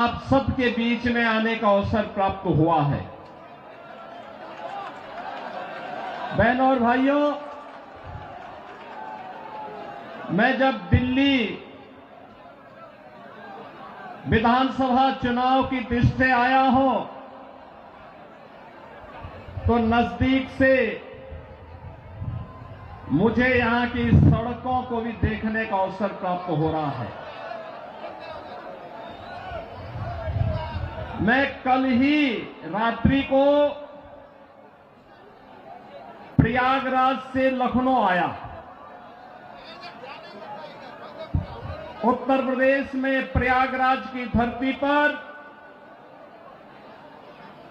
आप सबके बीच में आने का अवसर प्राप्त हुआ है। बहनों और भाइयों, मैं जब दिल्ली विधानसभा चुनाव की दृष्टि से आया हूं तो नजदीक से मुझे यहां की सड़कों को भी देखने का अवसर प्राप्त हो रहा है। मैं कल ही रात्रि को प्रयागराज से लखनऊ आया। उत्तर प्रदेश में प्रयागराज की धरती पर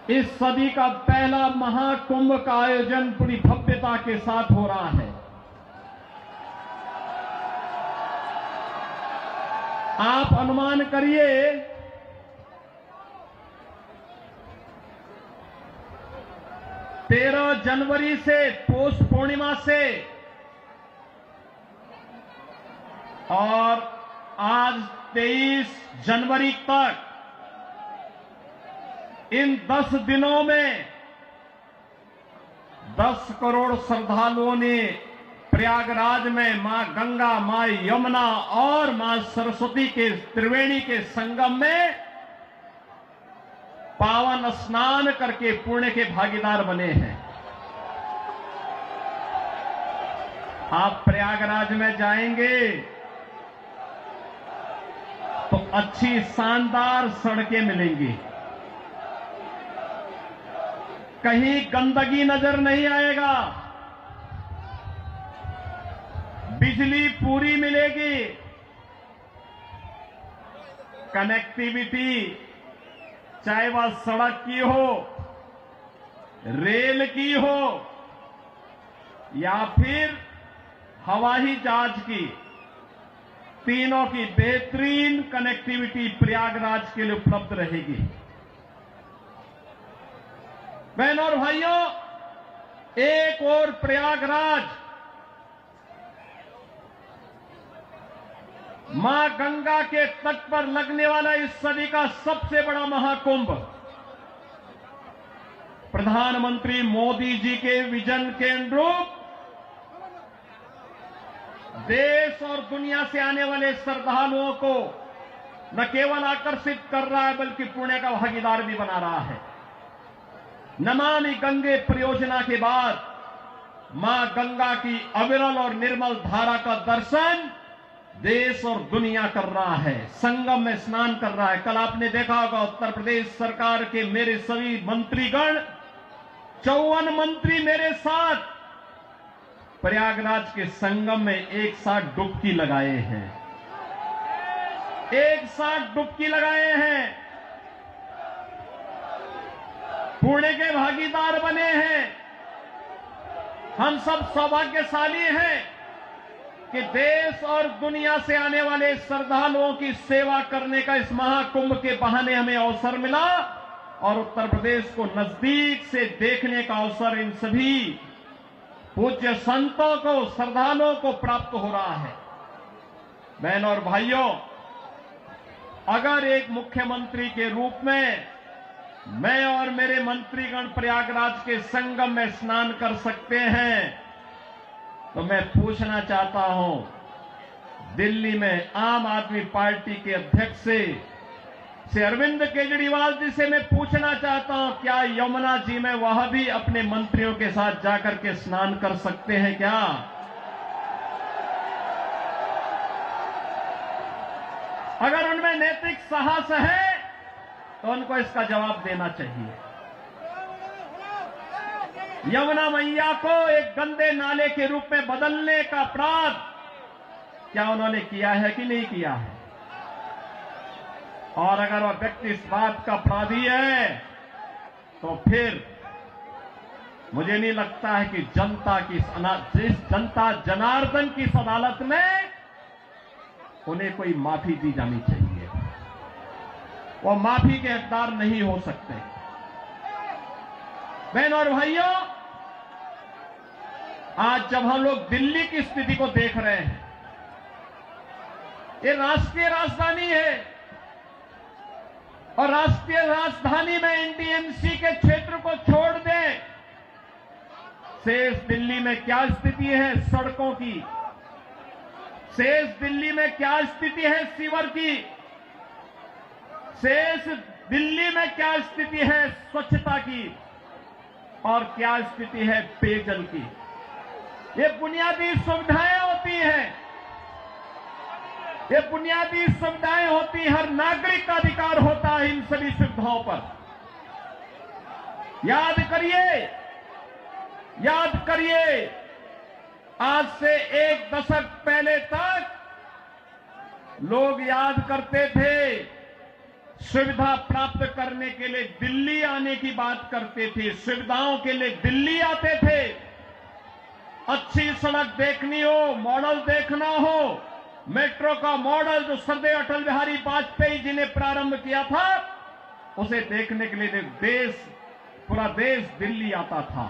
इस सदी का पहला महाकुंभ का आयोजन पूरी भव्यता के साथ हो रहा है। आप अनुमान करिए 13 जनवरी से पौष पूर्णिमा से और आज 23 जनवरी तक इन 10 दिनों में 10 करोड़ श्रद्धालुओं ने प्रयागराज में मां गंगा, मां यमुना और मां सरस्वती के त्रिवेणी के संगम में पावन स्नान करके पुण्य के भागीदार बने हैं। आप प्रयागराज में जाएंगे तो अच्छी शानदार सड़कें मिलेंगी, कहीं गंदगी नजर नहीं आएगा, बिजली पूरी मिलेगी, कनेक्टिविटी चाहे वह सड़क की हो, रेल की हो या फिर हवाई जहाज की, तीनों की बेहतरीन कनेक्टिविटी प्रयागराज के लिए उपलब्ध रहेगी। बहनों और भाइयों, एक और प्रयागराज मां गंगा के तट पर लगने वाला इस सदी का सबसे बड़ा महाकुंभ प्रधानमंत्री मोदी जी के विजन के अनुरूप देश और दुनिया से आने वाले श्रद्धालुओं को न केवल आकर्षित कर रहा है बल्कि पुण्य का भागीदार भी बना रहा है। नमामि गंगे परियोजना के बाद मां गंगा की अविरल और निर्मल धारा का दर्शन देश और दुनिया कर रहा है, संगम में स्नान कर रहा है। कल आपने देखा होगा उत्तर प्रदेश सरकार के मेरे सभी मंत्रीगण 54 मंत्री मेरे साथ प्रयागराज के संगम में एक साथ डुबकी लगाए हैं, एक साथ डुबकी लगाए हैं, पुण्य के भागीदार बने हैं। हम सब सौभाग्यशाली हैं कि देश और दुनिया से आने वाले श्रद्धालुओं की सेवा करने का इस महाकुंभ के बहाने हमें अवसर मिला और उत्तर प्रदेश को नजदीक से देखने का अवसर इन सभी पूज्य संतों को, श्रद्धालुओं को प्राप्त हो रहा है। बहनों और भाइयों, अगर एक मुख्यमंत्री के रूप में मैं और मेरे मंत्रीगण प्रयागराज के संगम में स्नान कर सकते हैं तो मैं पूछना चाहता हूं, दिल्ली में आम आदमी पार्टी के अध्यक्ष से अरविंद केजरीवाल जी से मैं पूछना चाहता हूं, क्या यमुना जी में वह भी अपने मंत्रियों के साथ जाकर के स्नान कर सकते हैं क्या? अगर उनमें नैतिक साहस है तो उनको इसका जवाब देना चाहिए। यमुना मैया को एक गंदे नाले के रूप में बदलने का अपराध क्या उन्होंने किया है कि नहीं किया है? और अगर वह व्यक्ति इस बात का अपराधी है तो फिर मुझे नहीं लगता है कि जिस जनता जनार्दन की इस अदालत में उन्हें कोई माफी दी जानी चाहिए। वो माफी के हकदार नहीं हो सकते। बहनों और भाइयों, आज जब हम लोग दिल्ली की स्थिति को देख रहे हैं, ये राष्ट्रीय राजधानी है, और राष्ट्रीय राजधानी में एनडीएमसी के क्षेत्र को छोड़ दें। शेष दिल्ली में क्या स्थिति है सड़कों की, शेष दिल्ली में क्या स्थिति है सीवर की, शेष दिल्ली में क्या स्थिति है स्वच्छता की, और क्या स्थिति है पेयजल की। ये बुनियादी सुविधाएं होती हैं, ये बुनियादी सुविधाएं होती हैं। हर नागरिक का अधिकार होता है इन सभी सुविधाओं पर। याद करिए, आज से एक दशक पहले तक लोग याद करते थे, सुविधा प्राप्त करने के लिए दिल्ली आने की बात करते थे, सुविधाओं के लिए दिल्ली आते थे। अच्छी सड़क देखनी हो, मॉडल देखना हो, मेट्रो का मॉडल जो सरदार अटल बिहारी वाजपेयी जी ने प्रारंभ किया था, उसे देखने के लिए पूरा देश दिल्ली आता था।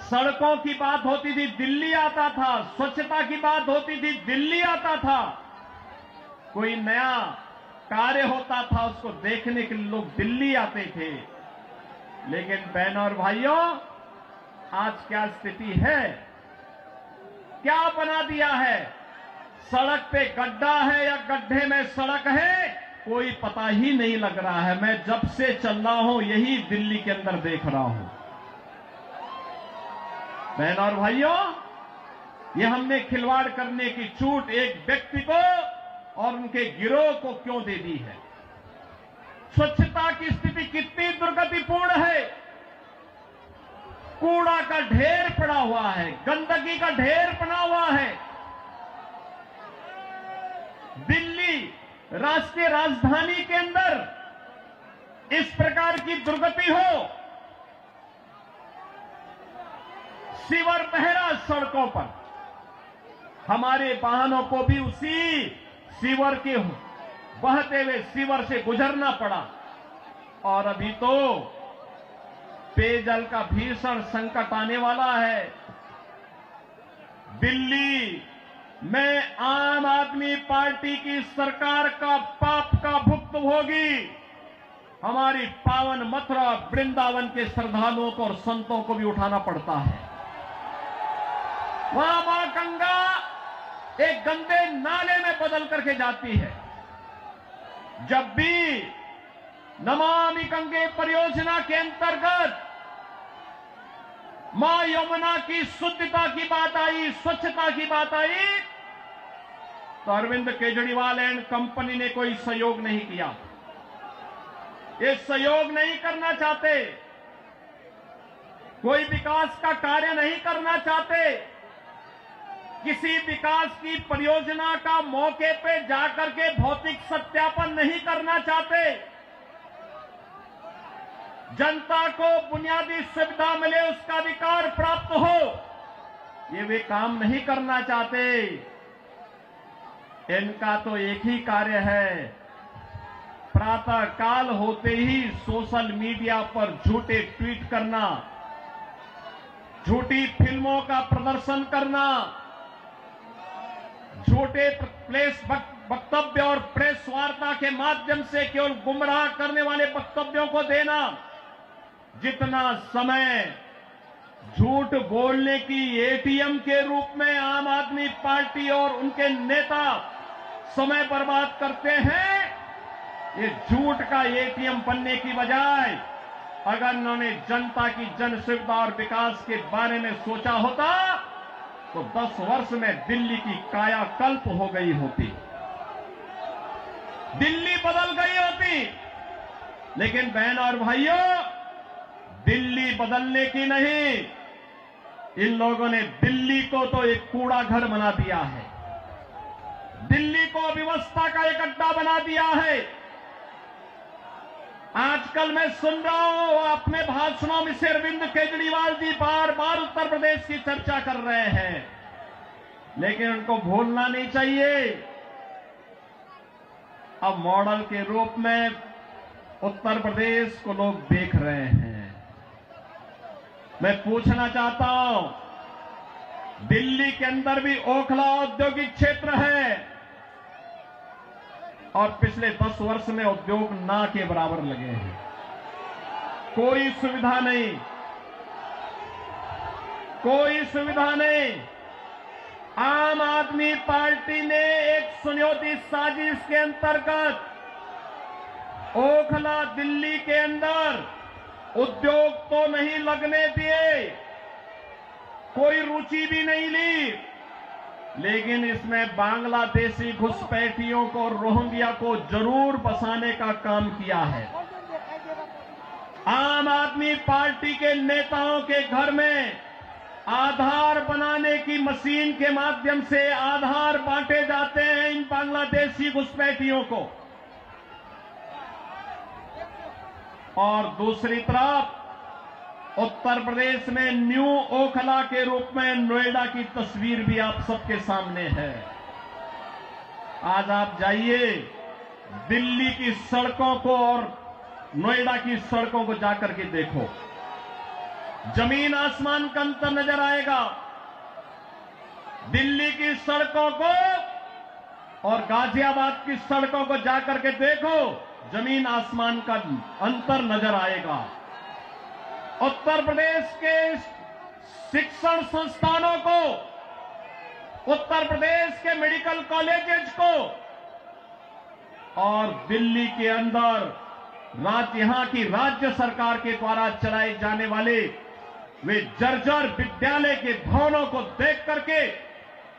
सड़कों की बात होती थी, दिल्ली आता था। स्वच्छता की बात होती थी, दिल्ली आता था। कोई नया कार्य होता था, उसको देखने के लिए लोग दिल्ली आते थे। लेकिन बहनों और भाइयों, आज क्या स्थिति है, क्या बना दिया है? सड़क पे गड्ढा है या गड्ढे में सड़क है, कोई पता ही नहीं लग रहा है। मैं जब से चल रहा हूं यही दिल्ली के अंदर देख रहा हूं। बहनों और भाइयों, ये हमने खिलवाड़ करने की छूट एक व्यक्ति को और उनके गिरोह को क्यों दे दी है? स्वच्छता की स्थिति कितनी दुर्गतिपूर्ण है। कूड़ा का ढेर पड़ा हुआ है, गंदगी का ढेर पड़ा हुआ है। दिल्ली राष्ट्रीय राजधानी के अंदर इस प्रकार की दुर्गति हो, सीवर बह रहा सड़कों पर, हमारे वाहनों को भी उसी सीवर के बहते हुए सीवर से गुजरना पड़ा। और अभी तो पेयजल का भीषण संकट आने वाला है। दिल्ली में आम आदमी पार्टी की सरकार का पाप का भुक्तभोगी हमारी पावन मथुरा वृंदावन के श्रद्धालुओं को और संतों को भी उठाना पड़ता है। वहां मां गंगा एक गंदे नाले में बदल करके जाती है। जब भी नमामि गंगे परियोजना के अंतर्गत मां यमुना की शुद्धता की बात आई, स्वच्छता की बात आई, तो अरविंद केजरीवाल एंड कंपनी ने कोई सहयोग नहीं किया। ये सहयोग नहीं करना चाहते, कोई विकास का कार्य नहीं करना चाहते, किसी विकास की परियोजना का मौके पे जाकर के भौतिक सत्यापन नहीं करना चाहते, जनता को बुनियादी सुविधा मिले, उसका अधिकार प्राप्त हो, ये वे काम नहीं करना चाहते। इनका तो एक ही कार्य है, प्रातः काल होते ही सोशल मीडिया पर झूठे ट्वीट करना, झूठी फिल्मों का प्रदर्शन करना, झूठे प्रेस वक्तव्य और प्रेस वार्ता के माध्यम से केवल गुमराह करने वाले वक्तव्यों को देना। जितना समय झूठ बोलने की एटीएम के रूप में आम आदमी पार्टी और उनके नेता समय बर्बाद करते हैं, ये झूठ का एटीएम बनने की बजाय अगर उन्होंने जनता की जन सुविधा और विकास के बारे में सोचा होता तो 10 वर्ष में दिल्ली की कायाकल्प हो गई होती, दिल्ली बदल गई होती। लेकिन बहन और भाइयों, दिल्ली बदलने की नहीं, इन लोगों ने दिल्ली को तो एक कूड़ा घर बना दिया है, दिल्ली को अव्यवस्था का एक अड्डा बना दिया है। आजकल मैं सुन रहा हूं अपने भाषणों में से अरविंद केजरीवाल जी बार बार उत्तर प्रदेश की चर्चा कर रहे हैं, लेकिन उनको भूलना नहीं चाहिए, अब मॉडल के रूप में उत्तर प्रदेश को लोग देख रहे हैं। मैं पूछना चाहता हूं, दिल्ली के अंदर भी ओखला औद्योगिक क्षेत्र है, और पिछले 10 वर्ष में उद्योग ना के बराबर लगे हैं। कोई सुविधा नहीं, कोई सुविधा नहीं। आम आदमी पार्टी ने एक सुनियोजित साजिश के अंतर्गत ओखला दिल्ली के अंदर उद्योग तो नहीं लगने दिए, कोई रुचि भी नहीं ली, लेकिन इसमें बांग्लादेशी घुसपैठियों को, रोहिंग्या को जरूर बसाने का काम किया है। आम आदमी पार्टी के नेताओं के घर में आधार बनाने की मशीन के माध्यम से आधार बांटे जाते हैं इन बांग्लादेशी घुसपैठियों को। और दूसरी तरफ उत्तर प्रदेश में न्यू ओखला के रूप में नोएडा की तस्वीर भी आप सबके सामने है। आज आप जाइए दिल्ली की सड़कों को और नोएडा की सड़कों को जाकर के देखो, जमीन आसमान का अंतर नजर आएगा। दिल्ली की सड़कों को और गाजियाबाद की सड़कों को जाकर के देखो, जमीन आसमान का अंतर नजर आएगा। उत्तर प्रदेश के शिक्षण संस्थानों को, उत्तर प्रदेश के मेडिकल कॉलेजेस को और दिल्ली के अंदर यहां की राज्य सरकार के द्वारा चलाए जाने वाले वे जर्जर विद्यालय के भवनों को देख करके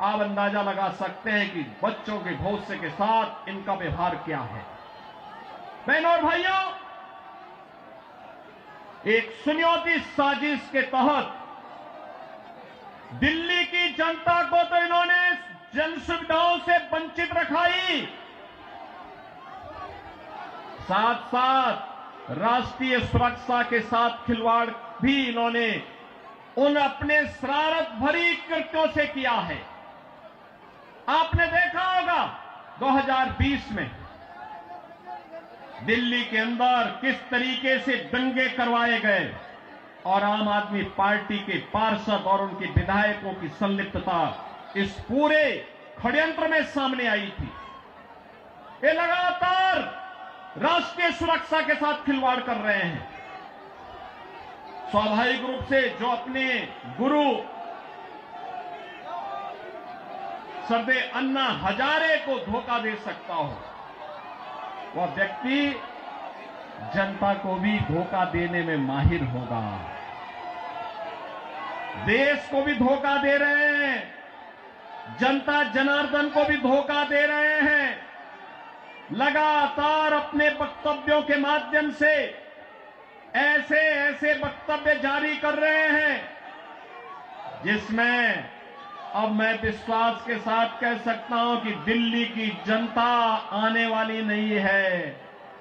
आप अंदाजा लगा सकते हैं कि बच्चों के भविष्य के साथ इनका व्यवहार क्या है। बहनों और भाइयों, एक सुनियोजित साजिश के तहत दिल्ली की जनता को तो इन्होंने जन सुविधाओं से वंचित रखा ही, साथ साथ राष्ट्रीय सुरक्षा के साथ खिलवाड़ भी इन्होंने उन अपने शरारत भरी कृत्यों से किया है। आपने देखा होगा 2020 में दिल्ली के अंदर किस तरीके से दंगे करवाए गए और आम आदमी पार्टी के पार्षद और उनके विधायकों की संलिप्तता इस पूरे षड्यंत्र में सामने आई थी। ये लगातार राष्ट्रीय सुरक्षा के साथ खिलवाड़ कर रहे हैं। स्वाभाविक रूप से जो अपने गुरु सरदे अन्ना हजारे को धोखा दे सकता हो, वह व्यक्ति जनता को भी धोखा देने में माहिर होगा। देश को भी धोखा दे रहे हैं, जनता जनार्दन को भी धोखा दे रहे हैं। लगातार अपने वक्तव्यों के माध्यम से ऐसे ऐसे वक्तव्य जारी कर रहे हैं जिसमें अब मैं विश्वास के साथ कह सकता हूं कि दिल्ली की जनता आने वाली नहीं है।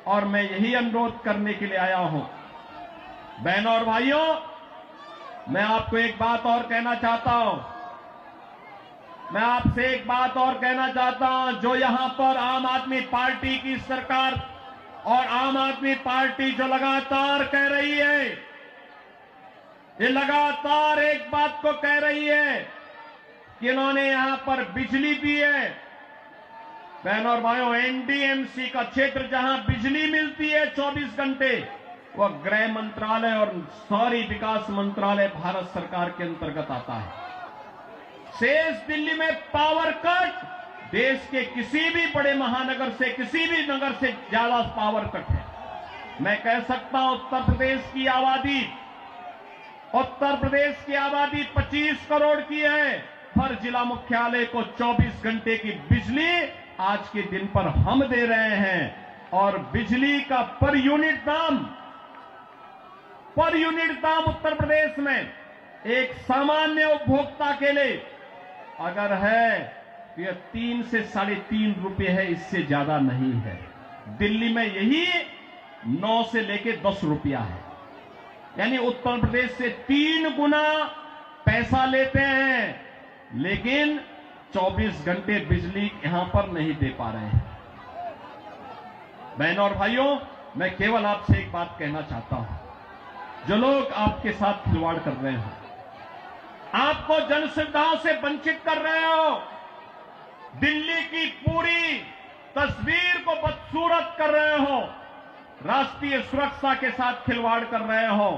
और मैं यही अनुरोध करने के लिए आया हूं। बहनों और भाइयों, मैं आपको एक बात और कहना चाहता हूं। मैं आपसे एक बात और कहना चाहता हूं। जो यहां पर आम आदमी पार्टी की सरकार और आम आदमी पार्टी जो लगातार कह रही है, ये लगातार एक बात को कह रही है कि इन्होंने यहां पर बिजली दी है। बहनों और भाइयों, एनडीएमसी का क्षेत्र जहां बिजली मिलती है 24 घंटे, वह गृह मंत्रालय और शहरी विकास मंत्रालय भारत सरकार के अंतर्गत आता है। शेष दिल्ली में पावर कट देश के किसी भी बड़े महानगर से, किसी भी नगर से ज्यादा पावर कट है। मैं कह सकता हूं उत्तर प्रदेश की आबादी 25 करोड़ की है। हर जिला मुख्यालय को 24 घंटे की बिजली आज के दिन पर हम दे रहे हैं। और बिजली का पर यूनिट दाम उत्तर प्रदेश में एक सामान्य उपभोक्ता के लिए अगर है तो यह 3 से 3.5 रुपए है, इससे ज्यादा नहीं है। दिल्ली में यही 9 से लेके 10 रुपया है। यानी उत्तर प्रदेश से 3 गुना पैसा लेते हैं, लेकिन 24 घंटे बिजली यहां पर नहीं दे पा रहे हैं। बहनों और भाइयों, मैं केवल आपसे एक बात कहना चाहता हूं। जो लोग आपके साथ खिलवाड़ कर रहे हो, आपको जन सुविधाओं से वंचित कर रहे हो, दिल्ली की पूरी तस्वीर को बदसूरत कर रहे हो, राष्ट्रीय सुरक्षा के साथ खिलवाड़ कर रहे हो,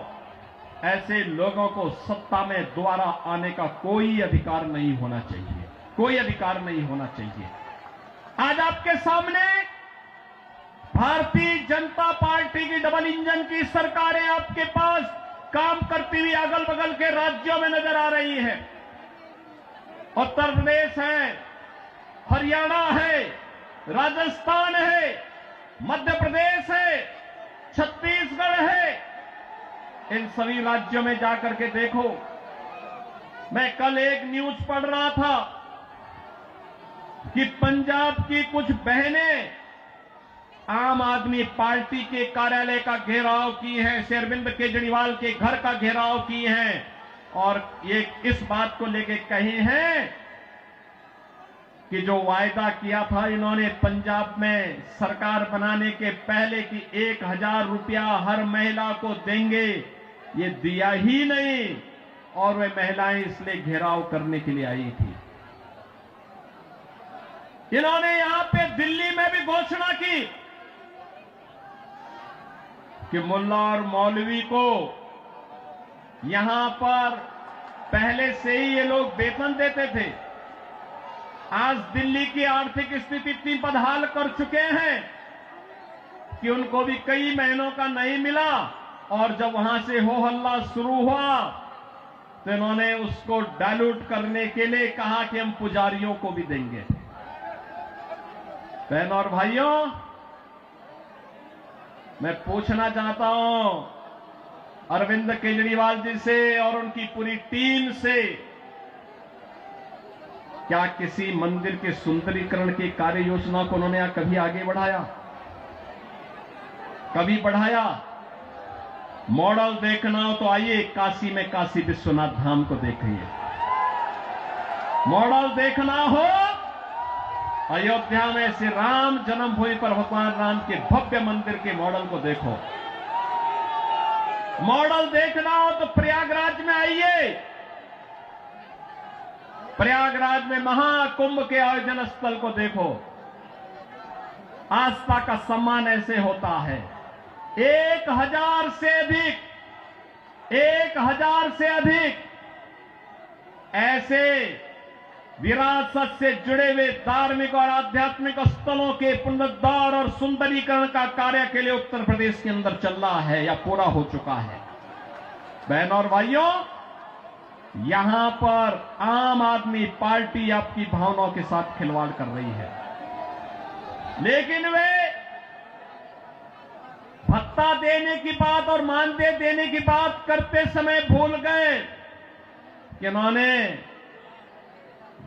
ऐसे लोगों को सत्ता में दोबारा आने का कोई अधिकार नहीं होना चाहिए, कोई अधिकार नहीं होना चाहिए। आज आपके सामने भारतीय जनता पार्टी की डबल इंजन की सरकारें आपके पास काम करती हुई अगल बगल के राज्यों में नजर आ रही है। उत्तर प्रदेश है, हरियाणा है, राजस्थान है, मध्य प्रदेश है, छत्तीसगढ़ है। इन सभी राज्यों में जाकर के देखो। मैं कल एक न्यूज पढ़ रहा था कि पंजाब की कुछ बहनें आम आदमी पार्टी के कार्यालय का घेराव की हैं, श्री अरविंद केजरीवाल के घर का घेराव की हैं और ये इस बात को लेके कही हैं कि जो वायदा किया था इन्होंने पंजाब में सरकार बनाने के पहले कि 1000 रुपया हर महिला को देंगे, ये दिया ही नहीं और वे महिलाएं इसलिए घेराव करने के लिए आई थी। इन्होंने यहां पे दिल्ली में भी घोषणा की कि मुल्ला और मौलवी को यहां पर पहले से ही ये लोग वेतन देते थे। आज दिल्ली की आर्थिक स्थिति इतनी बदहाल कर चुके हैं कि उनको भी कई महीनों का नहीं मिला और जब वहां से हो हल्ला शुरू हुआ तो इन्होंने उसको डाइल्यूट करने के लिए कहा कि हम पुजारियों को भी देंगे। बहनों और भाइयों, मैं पूछना चाहता हूं अरविंद केजरीवाल जी से और उनकी पूरी टीम से, क्या किसी मंदिर के सुंदरीकरण की कार्य योजना को उन्होंने कभी आगे बढ़ाया? कभी बढ़ाया? मॉडल देखना हो तो आइए काशी में काशी विश्वनाथ धाम को देखिए। मॉडल देखना हो अयोध्या में श्री राम जन्मभूमि पर भगवान राम के भव्य मंदिर के मॉडल को देखो। मॉडल देखना हो तो प्रयागराज में आइए। प्रयागराज में महाकुंभ के आयोजन स्थल को देखो। आस्था का सम्मान ऐसे होता है। 1000 से अधिक ऐसे विरासत से जुड़े हुए धार्मिक और आध्यात्मिक स्थलों के पुनरुद्धार और सुंदरीकरण का कार्य के लिए उत्तर प्रदेश के अंदर चल रहा है या पूरा हो चुका है। बहनों और भाइयों, यहां पर आम आदमी पार्टी आपकी भावनाओं के साथ खिलवाड़ कर रही है, लेकिन वे भत्ता देने की बात और मानदेय देने की बात करते समय भूल गए कि उन्होंने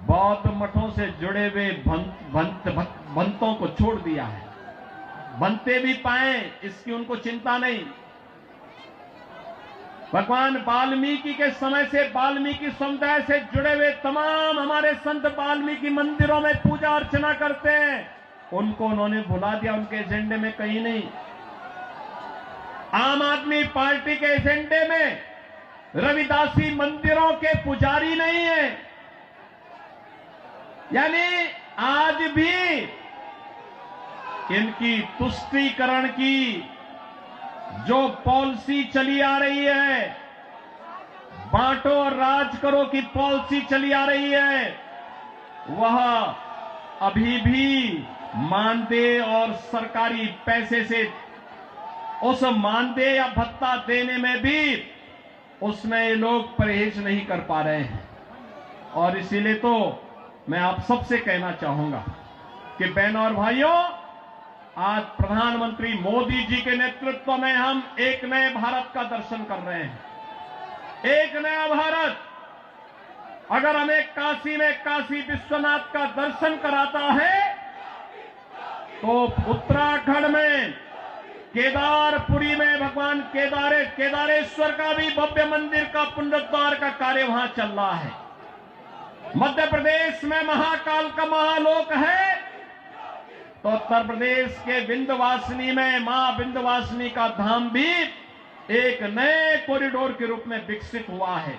बौद्ध मठों से जुड़े हुए भंतों को छोड़ दिया है। बनते भी पाए इसकी उनको चिंता नहीं। भगवान वाल्मीकि के समय से वाल्मीकि समुदाय से जुड़े हुए तमाम हमारे संत वाल्मीकि मंदिरों में पूजा अर्चना करते हैं, उनको उन्होंने भुला दिया, उनके एजेंडे में कहीं नहीं। आम आदमी पार्टी के एजेंडे में रविदासी मंदिरों के पुजारी नहीं है। यानी आज भी इनकी तुष्टीकरण की जो पॉलिसी चली आ रही है, बांटो और राज करो की पॉलिसी चली आ रही है, वह अभी भी मानदेय और सरकारी पैसे से उस मानदेय या भत्ता देने में भी उसमें ये लोग परहेज नहीं कर पा रहे हैं। और इसीलिए तो मैं आप सबसे कहना चाहूंगा कि बहनों और भाइयों, आज प्रधानमंत्री मोदी जी के नेतृत्व में हम एक नए भारत का दर्शन कर रहे हैं। एक नया भारत अगर हमें काशी में काशी विश्वनाथ का दर्शन कराता है तो उत्तराखंड में केदारपुरी में भगवान केदारेश्वर का भी भव्य मंदिर का पुनरुद्धार का कार्य वहां चल रहा है। मध्य प्रदेश में महाकाल का महालोक है तो उत्तर प्रदेश के विंध्यवासिनी में मां विंध्यवासिनी का धाम भी एक नए कॉरिडोर के रूप में विकसित हुआ है।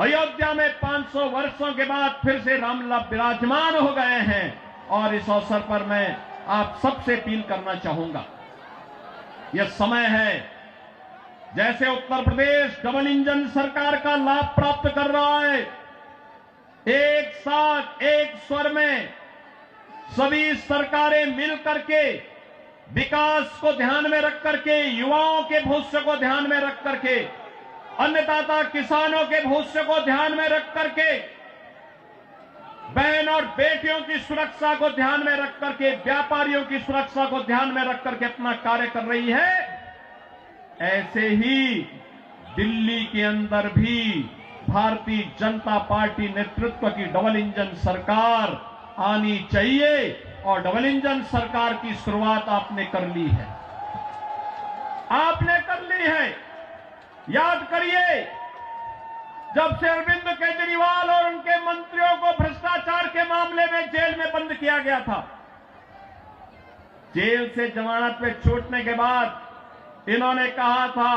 अयोध्या में 500 वर्षों के बाद फिर से रामलला विराजमान हो गए हैं और इस अवसर पर मैं आप सबसे अपील करना चाहूंगा, यह समय है, जैसे उत्तर प्रदेश डबल इंजन सरकार का लाभ प्राप्त कर रहा है, एक साथ एक स्वर में सभी सरकारें मिल करके विकास को ध्यान में रख करके, युवाओं के भविष्य को ध्यान में रख करके, अन्नदाता किसानों के भविष्य को ध्यान में रख करके, बहन और बेटियों की सुरक्षा को ध्यान में रख करके, व्यापारियों की सुरक्षा को ध्यान में रख करके अपना कार्य कर रही है। ऐसे ही दिल्ली के अंदर भी भारतीय जनता पार्टी नेतृत्व की डबल इंजन सरकार आनी चाहिए और डबल इंजन सरकार की शुरुआत आपने कर ली है, आपने कर ली है। याद करिए, जब से अरविंद केजरीवाल और उनके मंत्रियों को भ्रष्टाचार के मामले में जेल में बंद किया गया था, जेल से जमानत पे छूटने के बाद इन्होंने कहा था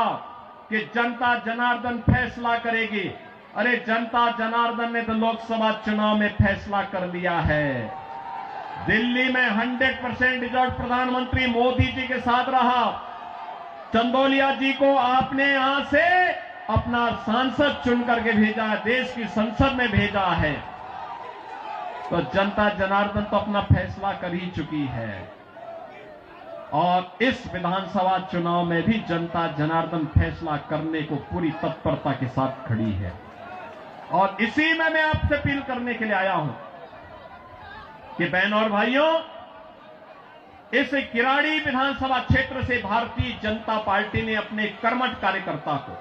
कि जनता जनार्दन फैसला करेगी। अरे जनता जनार्दन ने तो लोकसभा चुनाव में फैसला कर दिया है। दिल्ली में 100% रिजल्ट प्रधानमंत्री मोदी जी के साथ रहा। चंदौलिया जी को आपने यहां से अपना सांसद चुन करके भेजा है, देश की संसद में भेजा है, तो जनता जनार्दन तो अपना फैसला कर ही चुकी है। और इस विधानसभा चुनाव में भी जनता जनार्दन फैसला करने को पूरी तत्परता के साथ खड़ी है। और इसी में मैं आपसे अपील करने के लिए आया हूं कि बहनों और भाइयों, इस किराड़ी विधानसभा क्षेत्र से भारतीय जनता पार्टी ने अपने कर्मठ कार्यकर्ता को,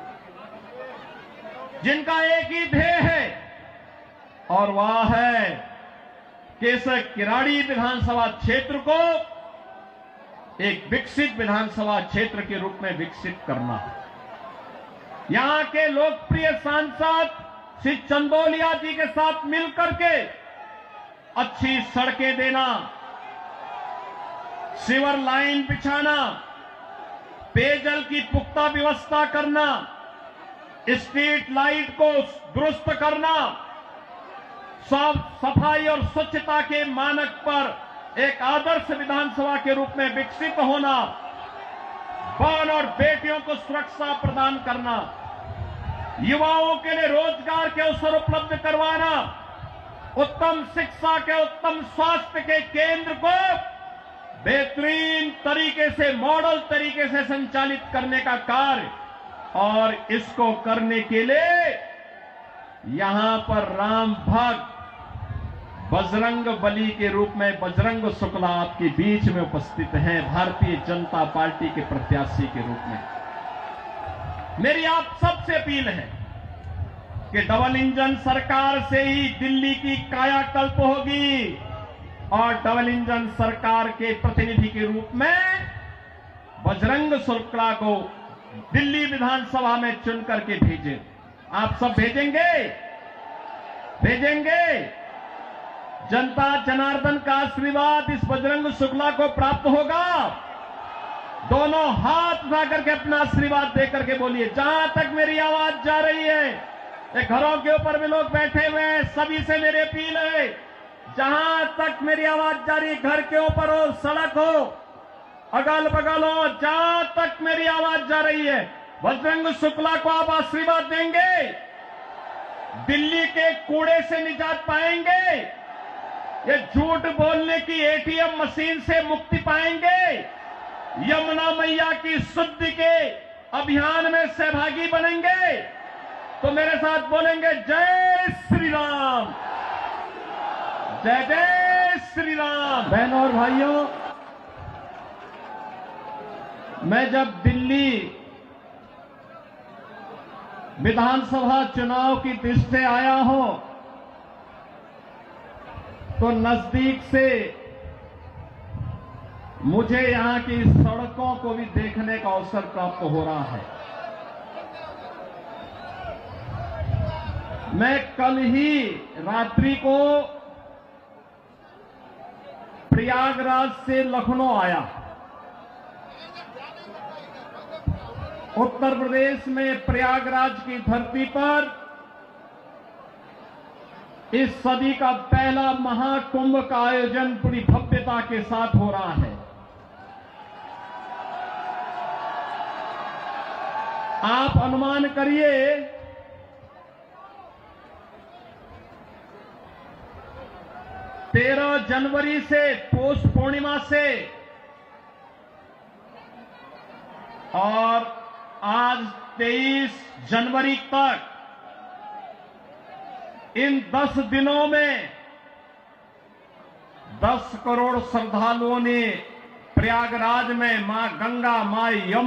जिनका एक ही ध्येय है और वह है कि इस किराड़ी विधानसभा क्षेत्र को एक विकसित विधानसभा क्षेत्र के रूप में विकसित करना, यहां के लोकप्रिय सांसद श्री चंदौलिया जी के साथ मिलकर के अच्छी सड़कें देना, सीवर लाइन बिछाना, पेयजल की पुख्ता व्यवस्था करना, स्ट्रीट लाइट को दुरुस्त करना, साफ सफाई और स्वच्छता के मानक पर एक आदर्श विधानसभा के रूप में विकसित होना, बहन और बेटियों को सुरक्षा प्रदान करना, युवाओं के लिए रोजगार के अवसर उपलब्ध करवाना, उत्तम शिक्षा के, उत्तम स्वास्थ्य के केंद्र को बेहतरीन तरीके से, मॉडल तरीके से संचालित करने का कार्य, और इसको करने के लिए यहां पर राम भक्त बजरंग बली के रूप में बजरंग शुक्ला आपके बीच में उपस्थित हैं, भारतीय जनता पार्टी के प्रत्याशी के रूप में। मेरी आप सबसे अपील है कि डबल इंजन सरकार से ही दिल्ली की कायाकल्प होगी और डबल इंजन सरकार के प्रतिनिधि के रूप में बजरंग शुक्ला को दिल्ली विधानसभा में चुन करके भेजें। आप सब भेजेंगे? भेजेंगे? जनता जनार्दन का आशीर्वाद इस बजरंग शुक्ला को प्राप्त होगा? दोनों हाथ उठा करके अपना आशीर्वाद दे करके बोलिए। जहां तक मेरी आवाज जा रही है, ये घरों के ऊपर भी लोग बैठे हुए हैं, सभी से मेरी अपील है, जहां तक मेरी आवाज जा रही है, घर के ऊपर हो, सड़क हो, अगल बगल हो, जहां तक मेरी आवाज जा रही है, बजरंग शुक्ला को आप आशीर्वाद देंगे? दिल्ली के कूड़े से निजात पाएंगे? ये झूठ बोलने की एटीएम मशीन से मुक्ति पाएंगे? यमुना मैया की शुद्धि के अभियान में सहभागी बनेंगे? तो मेरे साथ बोलेंगे जय श्री राम, जय जय श्री राम। बहनों और भाइयों, मैं जब दिल्ली विधानसभा चुनाव की दृष्टि से आया हूं तो नजदीक से मुझे यहां की सड़कों को भी देखने का अवसर प्राप्त हो रहा है। मैं कल ही रात्रि को प्रयागराज से लखनऊ आया। उत्तर प्रदेश में प्रयागराज की धरती पर इस सदी का पहला महाकुंभ का आयोजन पूरी भव्यता के साथ हो रहा है। आप अनुमान करिए 13 जनवरी से पौष पूर्णिमा से और आज 23 जनवरी तक इन 10 दिनों में 10 करोड़ श्रद्धालुओं ने प्रयागराज में मां गंगा, मां यमुना